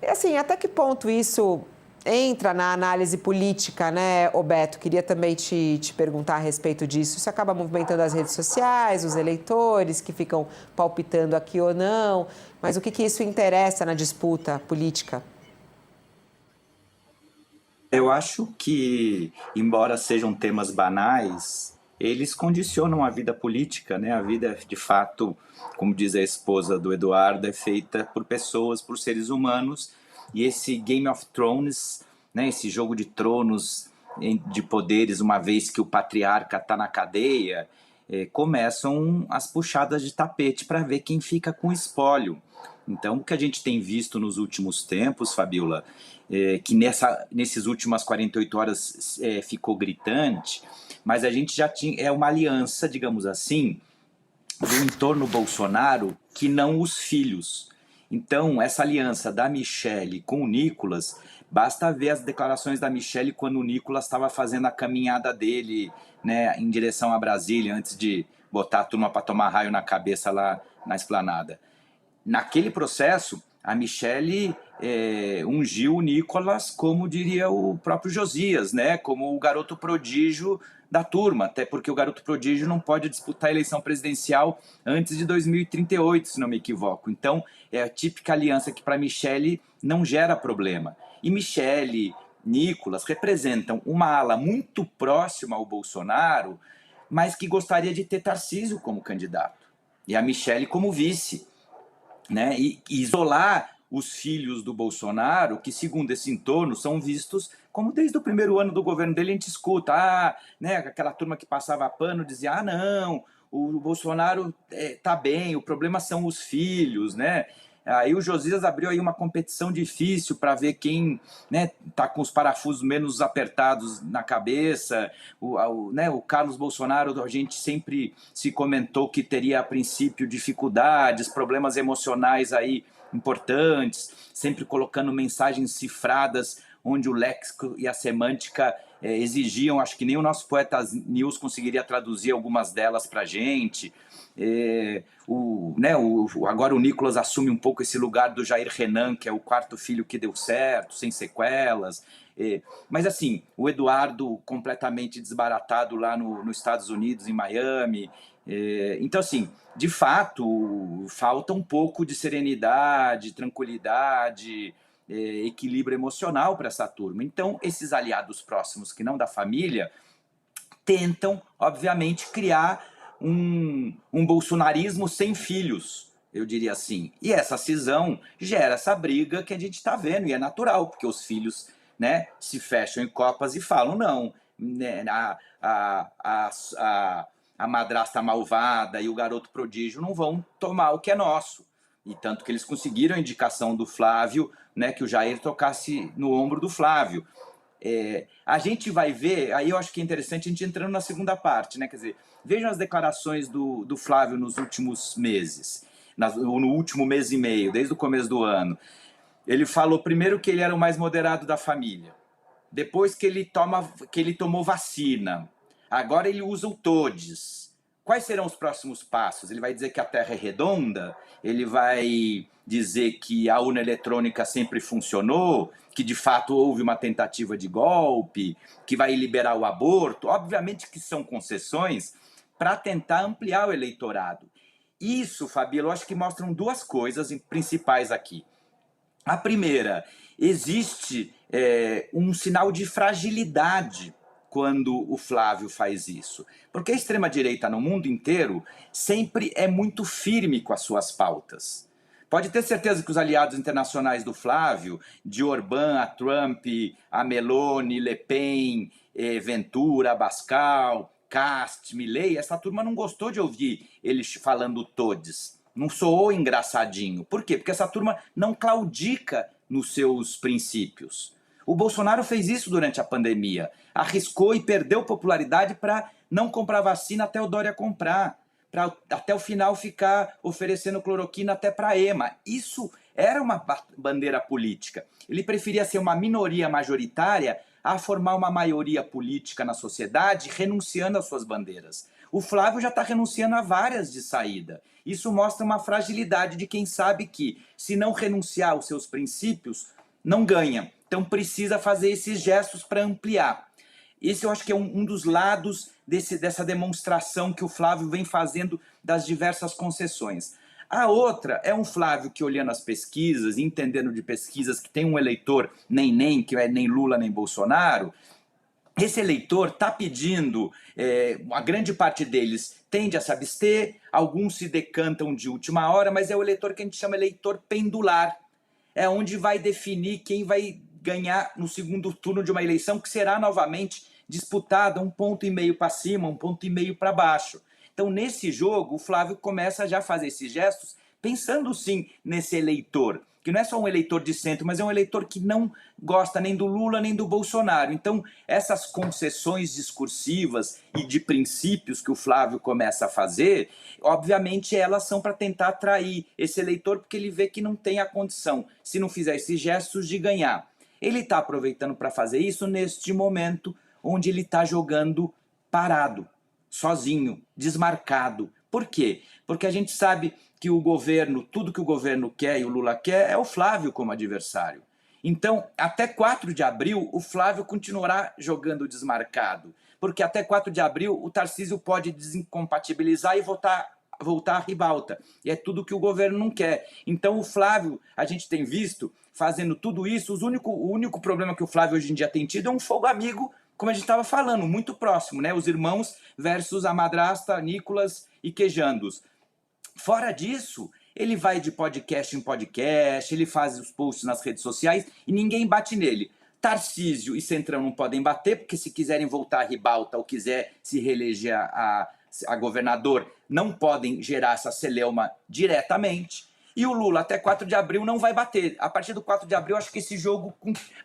E assim, até que ponto isso entra na análise política, né, Roberto? Queria também te perguntar a respeito disso. Isso acaba movimentando as redes sociais, os eleitores que ficam palpitando aqui ou não, mas o que isso interessa na disputa política? Eu acho que, embora sejam temas banais, eles condicionam a vida política, né? A vida, de fato, como diz a esposa do Eduardo, é feita por pessoas, por seres humanos, e esse Game of Thrones, né? Esse jogo de tronos de poderes, uma vez que o patriarca está na cadeia, começam as puxadas de tapete para ver quem fica com o espólio. Então, o que a gente tem visto nos últimos tempos, Fabiola, que nesses últimas 48 horas ficou gritante, mas a gente já tinha uma aliança, digamos assim, do entorno Bolsonaro que não os filhos. Então, essa aliança da Michelle com o Nicolas, basta ver as declarações da Michelle quando o Nicolas estava fazendo a caminhada dele, né, em direção a Brasília, antes de botar a turma para tomar raio na cabeça lá na esplanada. Naquele processo, a Michelle ungiu o Nicolas, como diria o próprio Josias, né? Como o garoto prodígio da turma, até porque o garoto prodígio não pode disputar a eleição presidencial antes de 2038, se não me equivoco. Então, é a típica aliança que para Michelle não gera problema. E Michelle, Nicolas representam uma ala muito próxima ao Bolsonaro, mas que gostaria de ter Tarcísio como candidato e a Michelle como vice, né? E isolar os filhos do Bolsonaro, que segundo esse entorno são vistos como desde o primeiro ano do governo dele a gente escuta, né, aquela turma que passava pano dizia, não, o Bolsonaro tá bem, o problema são os filhos, né? Aí o Josias abriu aí uma competição difícil para ver quem, né, tá com os parafusos menos apertados na cabeça. Né, o Carlos Bolsonaro, a gente sempre se comentou que teria a princípio dificuldades, problemas emocionais aí importantes, sempre colocando mensagens cifradas onde o léxico e a semântica exigiam, acho que nem o nosso Poeta News conseguiria traduzir algumas delas para a gente. Agora o Nicolas assume um pouco esse lugar do Jair Renan, que é o quarto filho que deu certo, sem sequelas. Mas assim, o Eduardo completamente desbaratado lá nos Estados Unidos, em Miami. Então assim, de fato, falta um pouco de serenidade, tranquilidade, equilíbrio emocional para essa turma. Então, esses aliados próximos que não da família tentam, obviamente, criar um bolsonarismo sem filhos, eu diria assim. E essa cisão gera essa briga que a gente está vendo, e é natural, porque os filhos, né, se fecham em copas e falam, não, né, a madrasta malvada e o garoto prodígio não vão tomar o que é nosso. E tanto que eles conseguiram a indicação do Flávio, né, que o Jair tocasse no ombro do Flávio. A gente vai ver, aí eu acho que é interessante a gente entrando na segunda parte, né? Quer dizer, vejam as declarações do Flávio nos últimos meses, no último mês e meio, desde o começo do ano. Ele falou primeiro que ele era o mais moderado da família, depois que ele tomou vacina, agora ele usa o TODES. Quais serão os próximos passos? Ele vai dizer que a Terra é redonda? Ele vai dizer que a urna eletrônica sempre funcionou? Que de fato houve uma tentativa de golpe? Que vai liberar o aborto? Obviamente que são concessões para tentar ampliar o eleitorado. Isso, Fabíola, eu acho que mostram duas coisas principais aqui. A primeira, existe um sinal de fragilidade quando o Flávio faz isso. Porque a extrema-direita no mundo inteiro sempre é muito firme com as suas pautas. Pode ter certeza que os aliados internacionais do Flávio, de Orbán a Trump, a Meloni, Le Pen, Ventura, Abascal, Cast, Milei, essa turma não gostou de ouvir eles falando todes. Não soou engraçadinho. Por quê? Porque essa turma não claudica nos seus princípios. O Bolsonaro fez isso durante a pandemia. Arriscou e perdeu popularidade para não comprar vacina até o Dória comprar. Para até o final ficar oferecendo cloroquina até para EMA. Isso era uma bandeira política. Ele preferia ser uma minoria majoritária a formar uma maioria política na sociedade, renunciando às suas bandeiras. O Flávio já está renunciando a várias de saída. Isso mostra uma fragilidade de quem sabe que, se não renunciar aos seus princípios, não ganha. Então precisa fazer esses gestos para ampliar. Esse eu acho que é um dos lados dessa demonstração que o Flávio vem fazendo das diversas concessões. A outra é um Flávio que, olhando as pesquisas, entendendo de pesquisas que tem um eleitor nem, que é nem Lula nem Bolsonaro, esse eleitor está pedindo, a grande parte deles tende a se abster, alguns se decantam de última hora, mas é o eleitor que a gente chama eleitor pendular. É onde vai definir quem vai ganhar no segundo turno de uma eleição que será novamente disputada 1,5 ponto para cima, 1,5 ponto para baixo. Então, nesse jogo, o Flávio começa já a fazer esses gestos pensando sim nesse eleitor, que não é só um eleitor de centro, mas é um eleitor que não gosta nem do Lula nem do Bolsonaro. Então, essas concessões discursivas e de princípios que o Flávio começa a fazer, obviamente elas são para tentar atrair esse eleitor, porque ele vê que não tem a condição, se não fizer esses gestos, de ganhar. Ele está aproveitando para fazer isso neste momento onde ele está jogando parado, sozinho, desmarcado. Por quê? Porque a gente sabe que o governo, tudo que o governo quer e o Lula quer, é o Flávio como adversário. Então, até 4 de abril, o Flávio continuará jogando desmarcado, porque até 4 de abril o Tarcísio pode desincompatibilizar e voltar à ribalta. E é tudo que o governo não quer. Então, o Flávio, a gente tem visto, fazendo tudo isso, o único problema que o Flávio hoje em dia tem tido é um fogo amigo, como a gente estava falando, muito próximo, né? Os irmãos versus a madrasta, Nicolas e Quejandos. Fora disso, ele vai de podcast em podcast, ele faz os posts nas redes sociais e ninguém bate nele. Tarcísio e Centrão não podem bater, porque se quiserem voltar à ribalta ou quiser se reeleger a governador, não podem gerar essa celeuma diretamente. E o Lula, até 4 de abril, não vai bater. A partir do 4 de abril, acho que esse jogo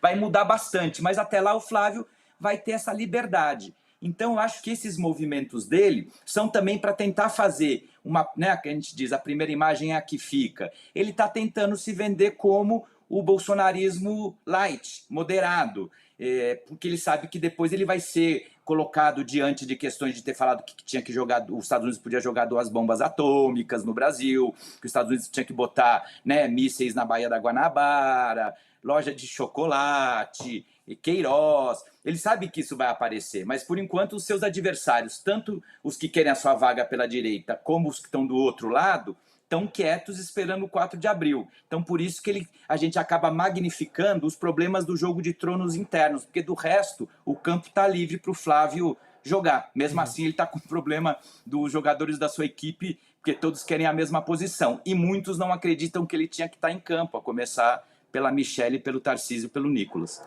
vai mudar bastante, mas até lá o Flávio vai ter essa liberdade. Então, eu acho que esses movimentos dele são também para tentar fazer uma, né, que a gente diz, a primeira imagem é a que fica. Ele está tentando se vender como o bolsonarismo light, moderado, porque ele sabe que depois ele vai ser colocado diante de questões de ter falado que tinha que jogar, os Estados Unidos podia jogar 2 bombas atômicas no Brasil, que os Estados Unidos tinha que botar, né, mísseis na Baía da Guanabara, loja de chocolate, Queiroz. Ele sabe que isso vai aparecer, mas por enquanto os seus adversários, tanto os que querem a sua vaga pela direita como os que estão do outro lado, estão quietos esperando o 4 de abril. Então por isso que a gente acaba magnificando os problemas do jogo de tronos internos, porque do resto o campo está livre para o Flávio jogar. Mesmo assim ele está com o problema dos jogadores da sua equipe, porque todos querem a mesma posição. E muitos não acreditam que ele tinha que estar em campo, a começar pela Michelle, pelo Tarcísio e pelo Nicolas.